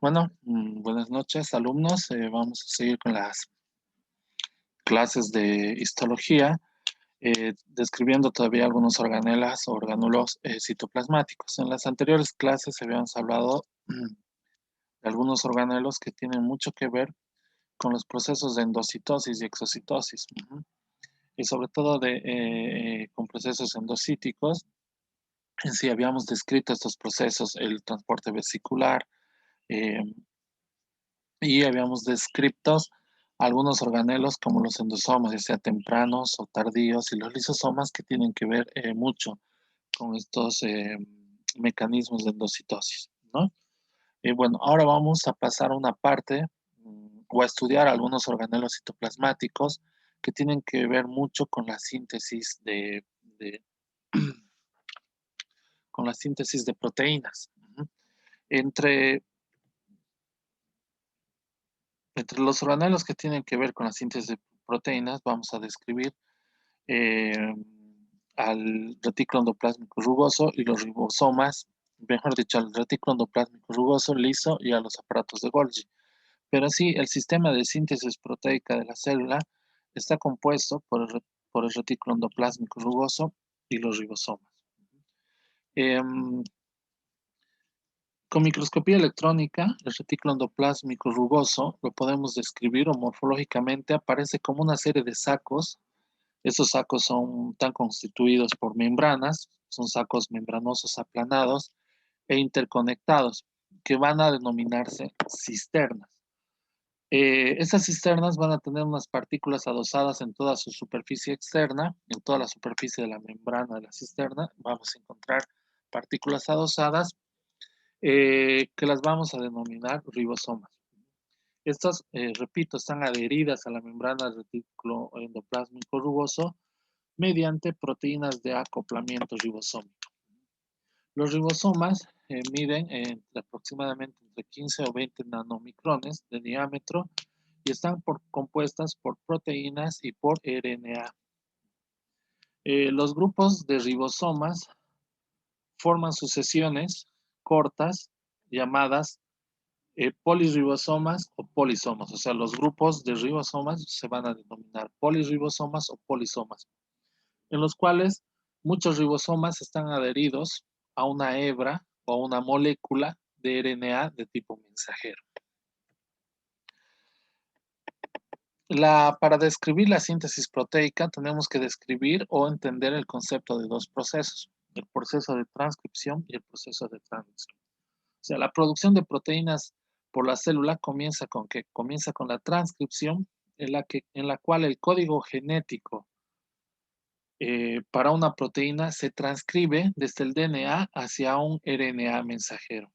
Bueno, buenas noches, alumnos. Vamos a seguir con las clases de histología, describiendo todavía algunos organelas o orgánulos citoplasmáticos. En las anteriores clases habíamos hablado de algunos organelos que tienen mucho que ver con los procesos de endocitosis y exocitosis, y sobre todo con procesos endocíticos. En sí habíamos descrito estos procesos, el transporte vesicular, eh, y habíamos descrito algunos organelos como los endosomas, ya sea tempranos o tardíos, y los lisosomas que tienen que ver mucho con estos mecanismos de endocitosis, ¿no? Y bueno, ahora vamos a pasar a una parte o a estudiar algunos organelos citoplasmáticos que tienen que ver mucho con la síntesis de con la síntesis de proteínas. Entre Entre los organelos que tienen que ver con la síntesis de proteínas, vamos a describir eh, al retículo endoplásmico rugoso y los ribosomas, mejor dicho, al retículo endoplásmico rugoso, liso y a los aparatos de Golgi. Pero sí, el sistema de síntesis proteica de la célula está compuesto por el retículo endoplásmico rugoso y los ribosomas. Em, Con microscopía electrónica, el retículo endoplásmico rugoso lo podemos describir o morfológicamente aparece como una serie de sacos. Estos sacos están constituidos por membranas, son sacos membranosos aplanados e interconectados, que van a denominarse cisternas. Estas cisternas van a tener unas partículas adosadas en toda su superficie externa, en toda la superficie de la membrana de la cisterna. Vamos a encontrar partículas adosadas que las vamos a denominar ribosomas. Estas, repito, están adheridas a la membrana del retículo endoplásmico rugoso mediante proteínas de acoplamiento ribosómico. Los ribosomas miden aproximadamente entre 15 o 20 nanomicrones de diámetro y están compuestas por proteínas y por RNA. Los grupos de ribosomas forman sucesiones cortas llamadas polirribosomas o polisomas. O sea, los grupos de ribosomas se van a denominar polirribosomas o polisomas, en los cuales muchos ribosomas están adheridos a una hebra o a una molécula de RNA de tipo mensajero. Para describir la síntesis proteica tenemos que describir o entender el concepto de dos procesos, el proceso de transcripción y el proceso de transición. O sea, la producción de proteínas por la célula comienza con ¿qué? Comienza con la transcripción en la cual el código genético para una proteína se transcribe desde el DNA hacia un RNA mensajero.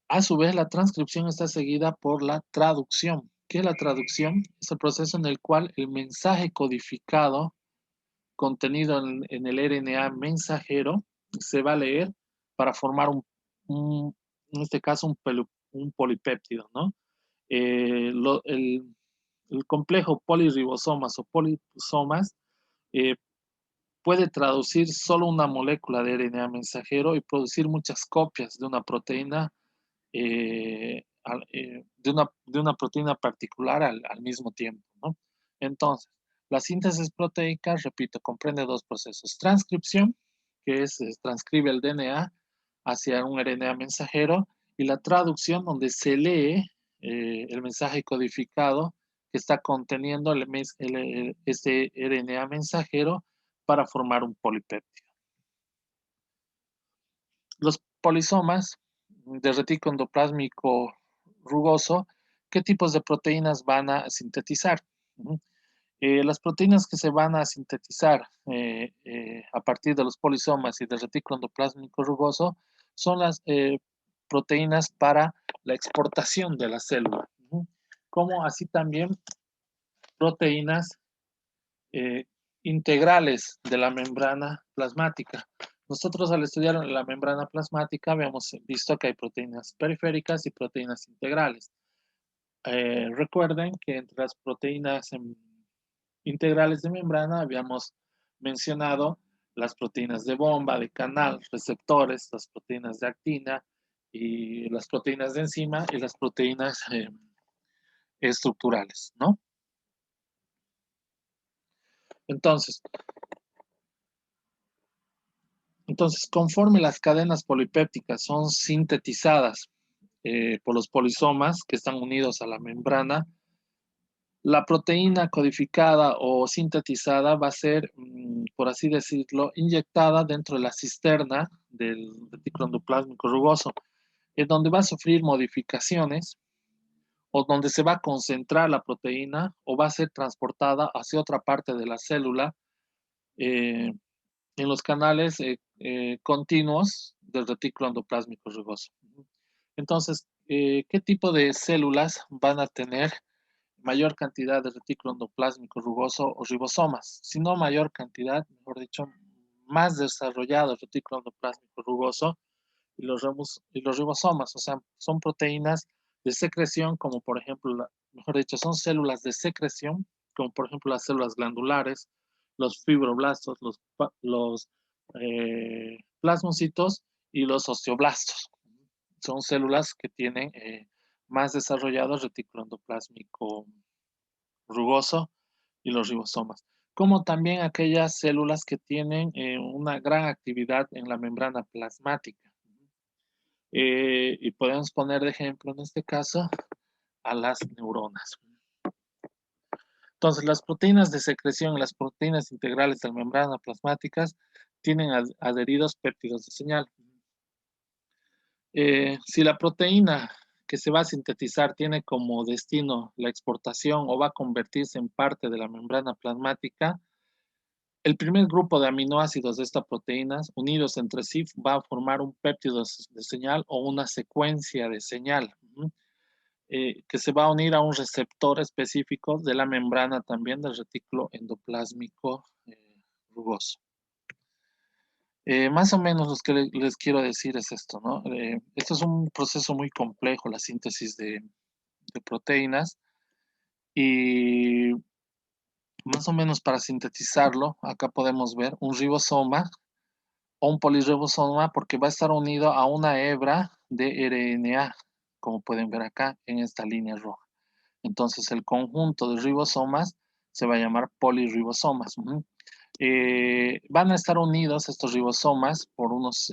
A su vez, la transcripción está seguida por la traducción. ¿Qué es la traducción? Es el proceso en el cual el mensaje codificado contenido en el RNA mensajero se va a leer para formar en este caso, un polipéptido, ¿no? El complejo polirribosomas o polisomas eh, puede traducir solo una molécula de RNA mensajero y producir muchas copias de una proteína, de una proteína particular al mismo tiempo, ¿no? Entonces, la síntesis proteica, repito, comprende dos procesos. Transcripción, que transcribe el DNA hacia un RNA mensajero, y la traducción, donde se lee el mensaje codificado que está conteniendo este RNA mensajero para formar un polipéptido. Los polisomas de retículo endoplásmico rugoso, ¿qué tipos de proteínas van a sintetizar? Las proteínas que se van a sintetizar a partir de los polisomas y del retículo endoplásmico rugoso son las proteínas para la exportación de la célula, como así también proteínas eh, integrales de la membrana plasmática. Nosotros al estudiar la membrana plasmática habíamos visto que hay proteínas periféricas y proteínas integrales. Recuerden que entre las proteínas integrales de membrana habíamos mencionado las proteínas de bomba, de canal, receptores, las proteínas de actina y las proteínas de enzima y las proteínas estructurales, ¿no? Entonces, conforme las cadenas polipépticas son sintetizadas por los polisomas que están unidos a la membrana, la proteína codificada o sintetizada va a ser, por así decirlo, inyectada dentro de la cisterna del retículo endoplásmico rugoso, en donde va a sufrir modificaciones o donde se va a concentrar la proteína o va a ser transportada hacia otra parte de la célula eh, en los canales continuos del retículo endoplásmico rugoso. Entonces, ¿qué tipo de células van a tener mayor cantidad de retículo endoplásmico rugoso o ribosomas? Si no mayor cantidad, mejor dicho, más desarrollado el retículo endoplásmico rugoso y los ribosomas, o sea, son proteínas de secreción, como por ejemplo, mejor dicho, son células de secreción, como por ejemplo las células glandulares, los fibroblastos, los plasmocitos y los osteoblastos. Son células que tienen más desarrollado el retículo endoplásmico rugoso y los ribosomas, como también aquellas células que tienen una gran actividad en la membrana plasmática. Y podemos poner de ejemplo en este caso a las neuronas. Entonces, las proteínas de secreción y las proteínas integrales de la membrana plasmáticas tienen adheridos péptidos de señal. Si la proteína que se va a sintetizar tiene como destino la exportación o va a convertirse en parte de la membrana plasmática, el primer grupo de aminoácidos de estas proteínas unidos entre sí va a formar un péptido de señal o una secuencia de señal. Que se va a unir a un receptor específico de la membrana también del retículo endoplásmico rugoso. Más o menos lo que les quiero decir es esto, ¿no? Esto es un proceso muy complejo, la síntesis de proteínas, y más o menos para sintetizarlo, acá podemos ver un ribosoma o un polirribosoma porque va a estar unido a una hebra de RNA, como pueden ver acá en esta línea roja. Entonces, el conjunto de ribosomas se va a llamar polirribosomas. Van a estar unidos estos ribosomas por unos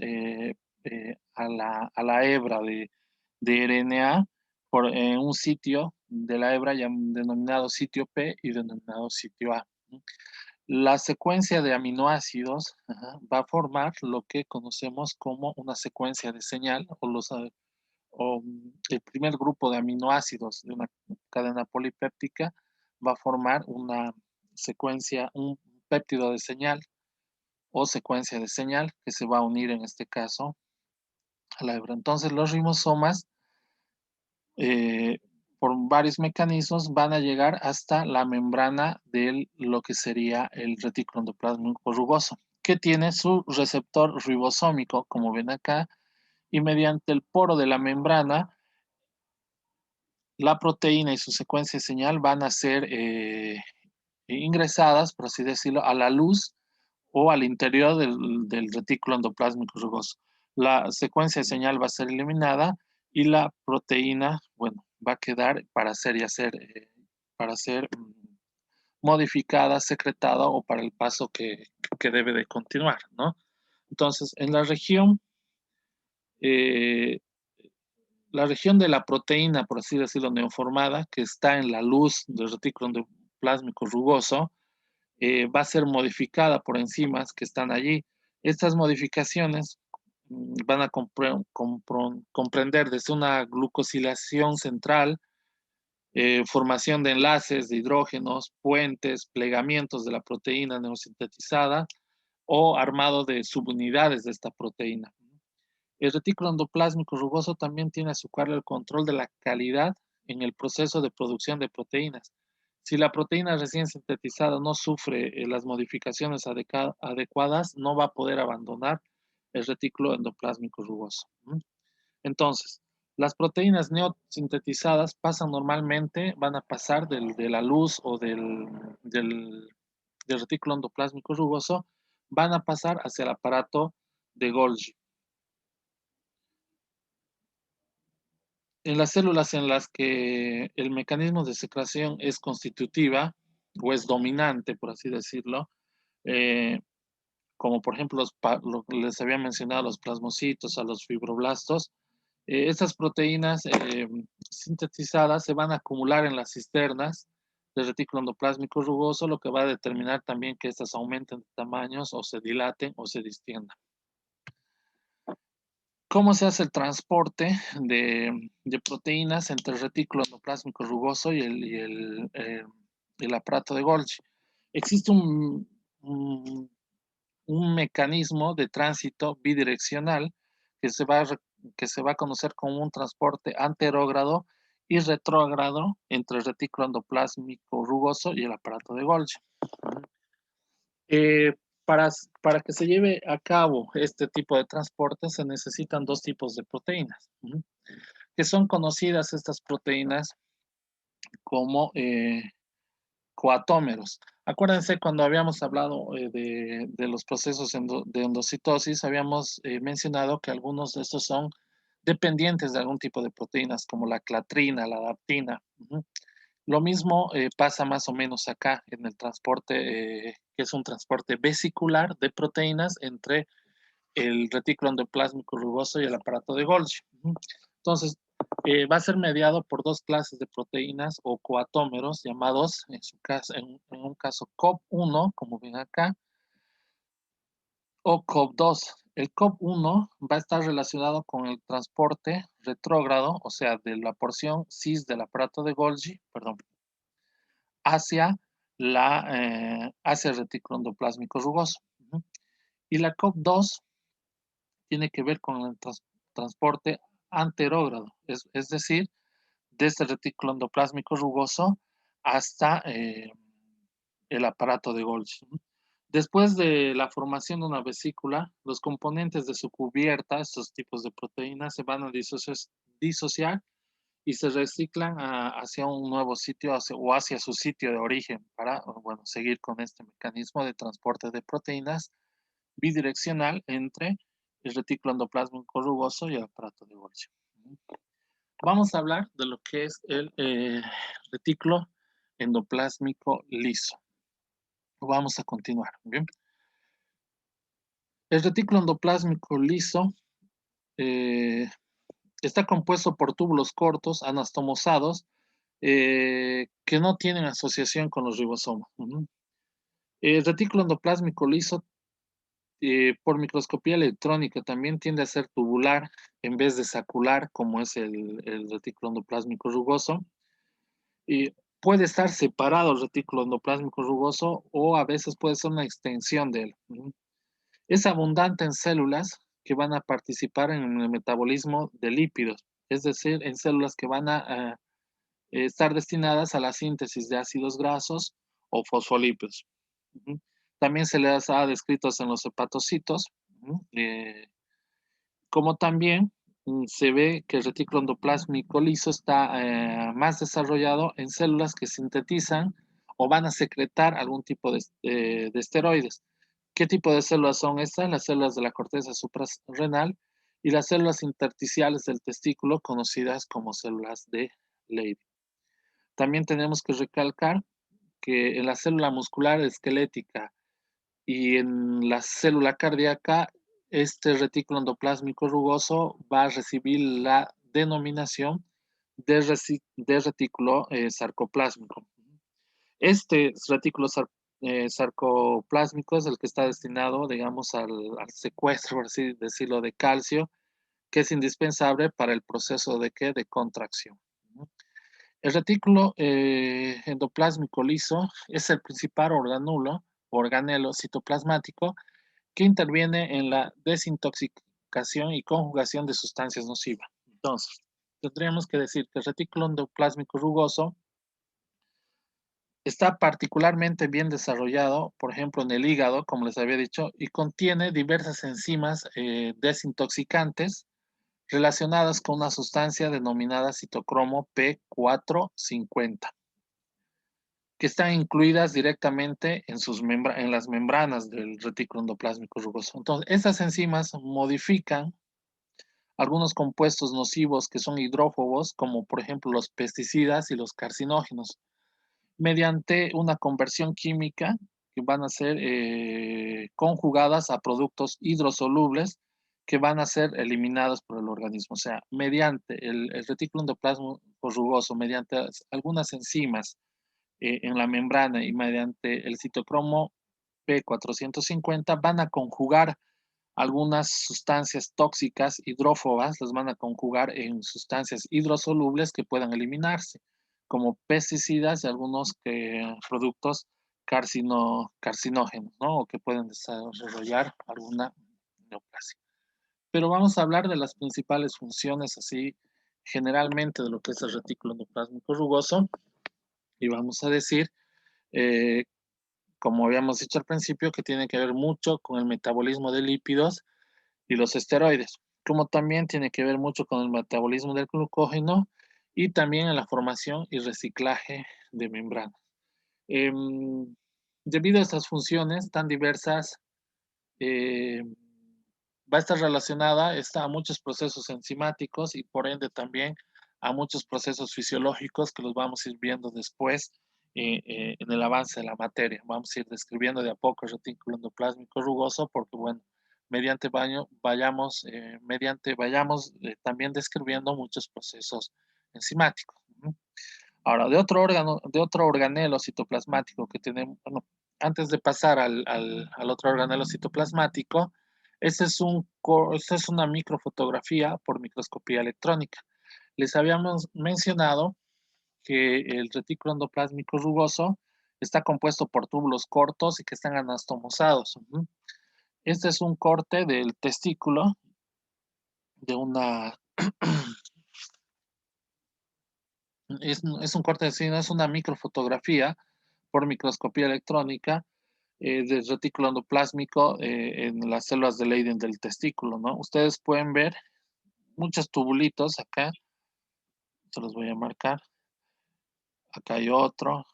a la hebra de RNA por un sitio de la hebra denominado sitio P y denominado sitio A. La secuencia de aminoácidos va a formar lo que conocemos como una secuencia de señal o el primer grupo de aminoácidos de una cadena polipéptica va a formar una secuencia, un péptido de señal o secuencia de señal que se va a unir en este caso a la hebra. Entonces los ribosomas, por varios mecanismos, van a llegar hasta la membrana de lo que sería el retículo endoplásmico rugoso, que tiene su receptor ribosómico, como ven acá, y mediante el poro de la membrana la proteína y su secuencia de señal van a ser ingresadas, por así decirlo, a la luz o al interior del retículo endoplásmico rugoso. La secuencia de señal va a ser eliminada y la proteína, bueno, va a quedar para ser modificada, secretada o para el paso que debe de continuar, ¿no? Entonces, en eh, la región de la proteína, por así decirlo, neoformada, que está en la luz del retículo endoplásmico rugoso, va a ser modificada por enzimas que están allí. Estas modificaciones van a comprender desde una glucosilación central, formación de enlaces de hidrógenos, puentes, plegamientos de la proteína neosintetizada o armado de subunidades de esta proteína. El retículo endoplásmico rugoso también tiene a su cargo el control de la calidad en el proceso de producción de proteínas. Si la proteína recién sintetizada no sufre las modificaciones adecuadas, no va a poder abandonar el retículo endoplásmico rugoso. Entonces, las proteínas neosintetizadas pasan normalmente, van a pasar de la luz o del retículo endoplásmico rugoso, van a pasar hacia el aparato de Golgi. En las células en las que el mecanismo de secreción es constitutiva o es dominante, por así decirlo, eh, como por ejemplo lo que les había mencionado, los plasmocitos, a los fibroblastos, estas proteínas sintetizadas se van a acumular en las cisternas del retículo endoplásmico rugoso, lo que va a determinar también que estas aumenten de tamaños o se dilaten o se distiendan. ¿Cómo se hace el transporte de proteínas entre el retículo endoplásmico rugoso y el aparato de Golgi? Existe un mecanismo de tránsito bidireccional que que se va a conocer como un transporte anterógrado y retrógrado entre el retículo endoplásmico rugoso y el aparato de Golgi. Eh, para que se lleve a cabo este tipo de transporte se necesitan dos tipos de proteínas, que son conocidas estas proteínas como coatómeros. Acuérdense cuando habíamos hablado de los procesos de endocitosis, habíamos mencionado que algunos de estos son dependientes de algún tipo de proteínas, como la clatrina, la adaptina. Lo mismo pasa más o menos acá en el transporte, que es un transporte vesicular de proteínas entre el retículo endoplásmico rugoso y el aparato de Golgi. Entonces, va a ser mediado por dos clases de proteínas o coatómeros llamados, en un caso COP1, como ven acá, o COP2. El COP1 va a estar relacionado con el transporte retrógrado, o sea, de la porción cis del aparato de Golgi, perdón, hacia, hacia el retículo endoplásmico rugoso. Y la COP2 tiene que ver con el transporte anterógrado, es decir, desde el retículo endoplásmico rugoso hasta el aparato de Golgi. Después de la formación de una vesícula, los componentes de su cubierta, estos tipos de proteínas, se van a disociar y se reciclan hacia un nuevo sitio o hacia su sitio de origen para, bueno, seguir con este mecanismo de transporte de proteínas bidireccional entre el retículo endoplásmico rugoso y el aparato de Golgi. Vamos a hablar de lo que es el retículo endoplásmico liso. Vamos a continuar. ¿Bien? El retículo endoplásmico liso está compuesto por túbulos cortos, anastomosados, que no tienen asociación con los ribosomas. El retículo endoplásmico liso, por microscopía electrónica, también tiende a ser tubular en vez de sacular, como es el retículo endoplásmico rugoso. Y puede estar separado el retículo endoplásmico rugoso o a veces puede ser una extensión de él. Es abundante en células que van a participar en el metabolismo de lípidos, es decir, en células que van a estar destinadas a la síntesis de ácidos grasos o fosfolípidos. También se les ha descrito en los hepatocitos, como también se ve que el retículo endoplásmico liso está más desarrollado en células que sintetizan o van a secretar algún tipo de esteroides. ¿Qué tipo de células son estas? Las células de la corteza suprarrenal y las células intersticiales del testículo, conocidas como células de Leydig. También tenemos que recalcar que en la célula muscular esquelética y en la célula cardíaca, este retículo endoplásmico rugoso va a recibir la denominación de retículo sarcoplásmico. Este retículo sarcoplásmico es el que está destinado, digamos, al secuestro, por así decirlo, de calcio, que es indispensable para el proceso de contracción. El retículo endoplásmico liso es el principal organelo citoplasmático que interviene en la desintoxicación y conjugación de sustancias nocivas. Entonces, tendríamos que decir que el retículo endoplásmico rugoso está particularmente bien desarrollado, por ejemplo, en el hígado, como les había dicho, y contiene diversas enzimas desintoxicantes relacionadas con una sustancia denominada citocromo P450, que están incluidas directamente en las membranas del retículo endoplásmico rugoso. Entonces, estas enzimas modifican algunos compuestos nocivos que son hidrófobos, como por ejemplo los pesticidas y los carcinógenos, mediante una conversión química que van a ser conjugadas a productos hidrosolubles que van a ser eliminados por el organismo. O sea, mediante el retículo endoplasmático rugoso, mediante algunas enzimas en la membrana y mediante el citocromo P450 van a conjugar algunas sustancias tóxicas hidrófobas, las van a conjugar en sustancias hidrosolubles que puedan eliminarse, como pesticidas y algunos productos carcinógenos, ¿no? O que pueden desarrollar alguna neoplasia. Pero vamos a hablar de las principales funciones, así generalmente de lo que es el retículo endoplásmico rugoso, y vamos a decir, eh, como habíamos dicho al principio, que tiene que ver mucho con el metabolismo de lípidos y los esteroides, como también tiene que ver mucho con el metabolismo del glucógeno y también en la formación y reciclaje de membranas. Debido a estas funciones tan diversas, eh, va a estar relacionada a muchos procesos enzimáticos y por ende también a muchos procesos fisiológicos que los vamos a ir viendo después en el avance de la materia. Vamos a ir describiendo de a poco el retículo endoplásmico rugoso porque, bueno, vayamos también describiendo muchos procesos enzimáticos. Ahora, de otro organelo citoplasmático que tenemos, bueno, antes de pasar al otro organelo citoplasmático, esta es una microfotografía por microscopía electrónica. Les habíamos mencionado que el retículo endoplásmico rugoso está compuesto por túbulos cortos y que están anastomosados. Este es un corte del testículo de una... es un corte de cine, es una microfotografía por microscopía electrónica del retículo endoplásmico en las células de Leyden del testículo, ¿no? Ustedes pueden ver muchos tubulitos acá, se los voy a marcar. Acá hay otro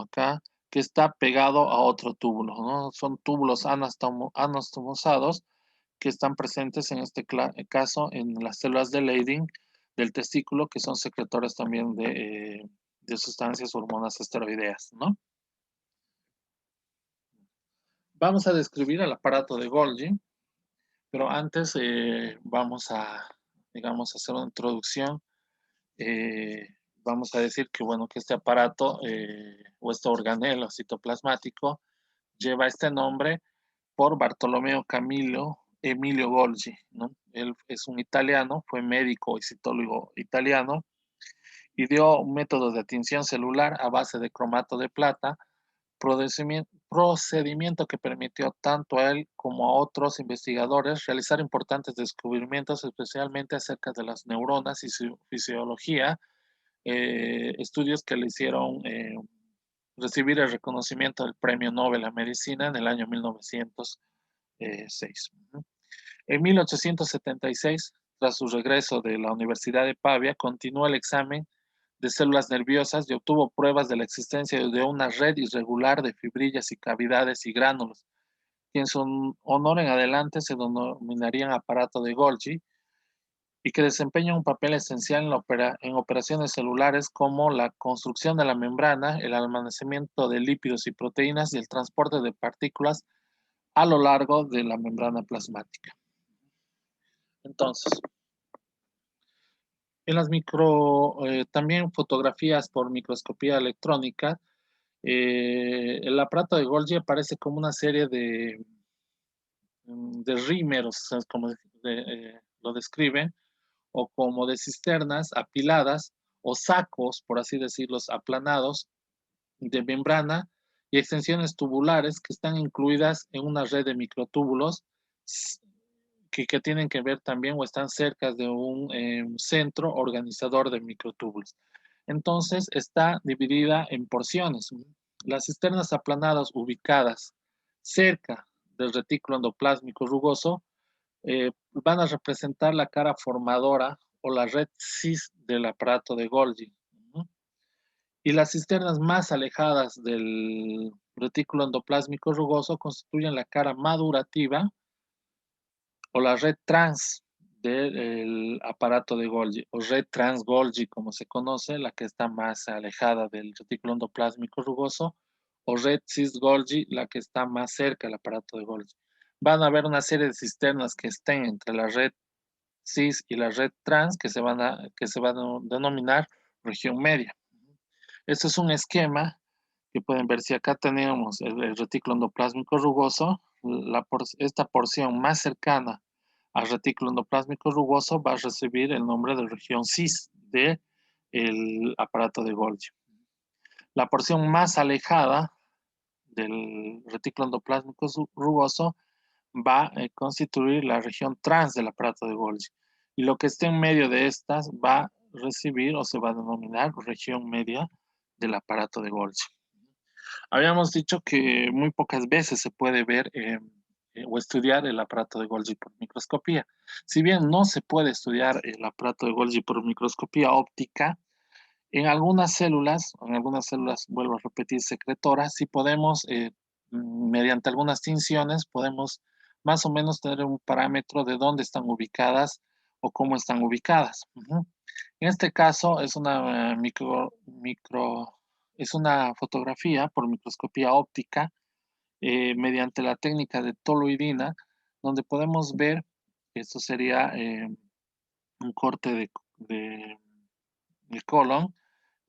acá, que está pegado a otro túbulo, ¿no? Son túbulos anastomosados que están presentes en este caso en las células de Leydig del testículo, que son secretores también de sustancias hormonas esteroideas, ¿no? Vamos a describir el aparato de Golgi, pero antes vamos a, digamos, hacer una introducción. Vamos a decir que, bueno, que este aparato o este organelo citoplasmático lleva este nombre por Bartolomeo Camillo Emilio Golgi, ¿no? Él es un italiano, fue médico y citólogo italiano y dio un método de tinción celular a base de cromato de plata, procedimiento que permitió tanto a él como a otros investigadores realizar importantes descubrimientos, especialmente acerca de las neuronas y su fisiología, estudios que le hicieron recibir el reconocimiento del Premio Nobel a Medicina en el año 1906. En 1876, tras su regreso de la Universidad de Pavia, continuó el examen de células nerviosas y obtuvo pruebas de la existencia de una red irregular de fibrillas y cavidades y gránulos, que en su honor en adelante se denominarían aparato de Golgi y que desempeñan un papel esencial en operaciones celulares como la construcción de la membrana, el almacenamiento de lípidos y proteínas y el transporte de partículas a lo largo de la membrana plasmática. Entonces, en las también fotografías por microscopía electrónica, el aparato de Golgi aparece como una serie de rímeros, como lo describen, o como de cisternas apiladas o sacos, por así decirlo, aplanados de membrana y extensiones tubulares que están incluidas en una red de microtúbulos que tienen que ver también o están cerca de un centro organizador de microtúbulos. Entonces está dividida en porciones. Las cisternas aplanadas ubicadas cerca del retículo endoplásmico rugoso van a representar la cara formadora o la red cis del aparato de Golgi. Y las cisternas más alejadas del retículo endoplásmico rugoso constituyen la cara madurativa o la red trans del aparato de Golgi, o red trans Golgi, como se conoce, la que está más alejada del retículo endoplásmico rugoso, o red cis Golgi, la que está más cerca del aparato de Golgi. Van a haber una serie de cisternas que estén entre la red cis y la red trans que se van a denominar región media. Este es un esquema que pueden ver si acá tenemos el retículo endoplásmico rugoso, esta porción más cercana al retículo endoplásmico rugoso va a recibir el nombre de región cis del aparato de Golgi. La porción más alejada del retículo endoplásmico rugoso va a constituir la región trans del aparato de Golgi. Y lo que esté en medio de estas va a recibir o se va a denominar región media del aparato de Golgi. Habíamos dicho que muy pocas veces se puede ver o estudiar el aparato de Golgi por microscopía. Si bien no se puede estudiar el aparato de Golgi por microscopía óptica, en algunas células, vuelvo a repetir, secretoras, sí podemos, mediante algunas tinciones, podemos más o menos tener un parámetro de dónde están ubicadas o cómo están ubicadas. En este caso es una es una fotografía por microscopía óptica mediante la técnica de toluidina, donde podemos ver, esto sería un corte de colon,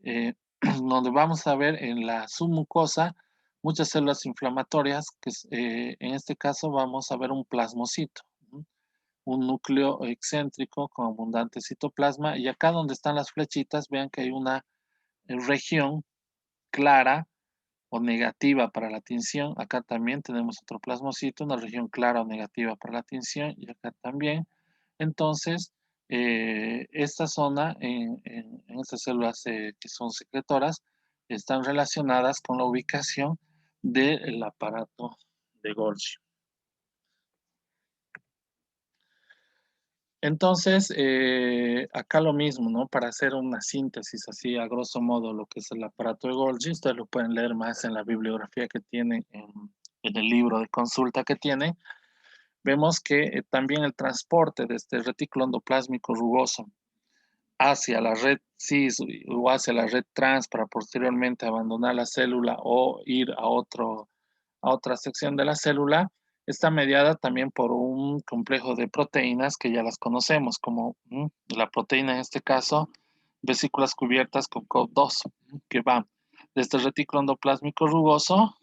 eh, donde vamos a ver en la submucosa muchas células inflamatorias, que en este caso vamos a ver un plasmocito, un núcleo excéntrico con abundante citoplasma, y acá donde están las flechitas, vean que hay una región clara o negativa para la tinción. Acá también tenemos otro plasmocito, una región clara o negativa para la tinción, y acá también. Entonces, esta zona en estas células que son secretoras están relacionadas con la ubicación del aparato de Golgi. Entonces, acá lo mismo, ¿no? Para hacer una síntesis así a grosso modo lo que es el aparato de Golgi, ustedes lo pueden leer más en la bibliografía que tienen en el libro de consulta que tienen. Vemos que también el transporte de este retículo endoplásmico rugoso hacia la red cis o hacia la red trans para posteriormente abandonar la célula o ir a otra sección de la célula, está mediada también por un complejo de proteínas que ya las conocemos, como la proteína en este caso, vesículas cubiertas con COP2, que va desde el retículo endoplásmico rugoso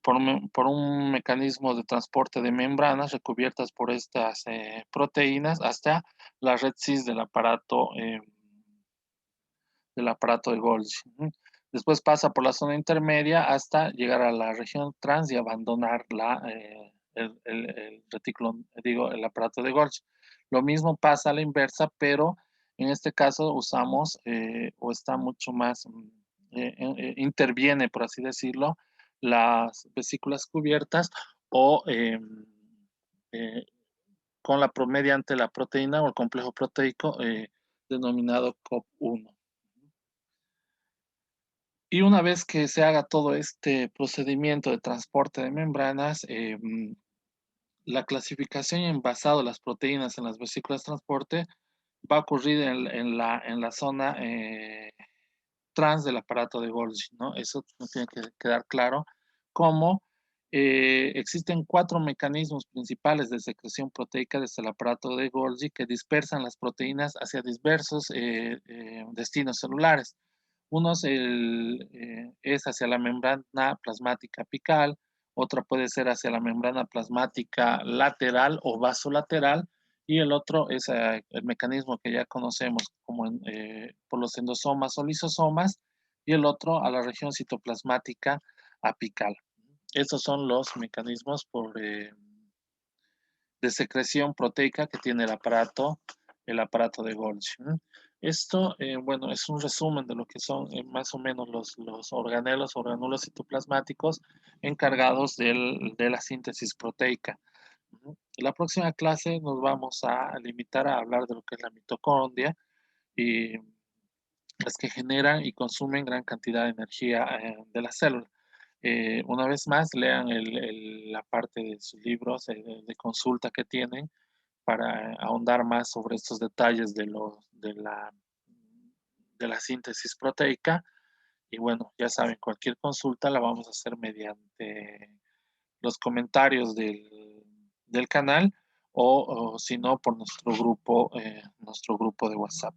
por un mecanismo de transporte de membranas recubiertas por estas proteínas hasta la red cis del aparato de Golgi. Después pasa por la zona intermedia hasta llegar a la región trans y abandonar el retículo, digo, el aparato de Golgi. Lo mismo pasa a la inversa, pero en este caso usamos o está mucho más, interviene, por así decirlo, las vesículas cubiertas o eh, mediante la proteína o el complejo proteico denominado COP1. Y una vez que se haga todo este procedimiento de transporte de membranas, la clasificación y envasado de las proteínas en las vesículas de transporte va a ocurrir en la zona trans del aparato de Golgi, ¿no? Eso nos tiene que quedar claro. Como existen 4 mecanismos principales de secreción proteica desde el aparato de Golgi que dispersan las proteínas hacia diversos destinos celulares. Uno es hacia la membrana plasmática apical, otra puede ser hacia la membrana plasmática lateral o vasolateral, y el otro es el mecanismo que ya conocemos como por los endosomas o lisosomas, y el otro a la región citoplasmática apical. Estos son los mecanismos de secreción proteica que tiene el aparato de Golgi. Esto, bueno, es un resumen de lo que son más o menos los organulos citoplasmáticos encargados de la síntesis proteica. En la próxima clase nos vamos a limitar a hablar de lo que es la mitocondria y las que generan y consumen gran cantidad de energía de la célula. Una vez más, lean la parte de sus libros de consulta que tienen para ahondar más sobre estos detalles de la síntesis proteica. Y bueno, ya saben, cualquier consulta la vamos a hacer mediante los comentarios del canal o si no, por nuestro grupo de WhatsApp.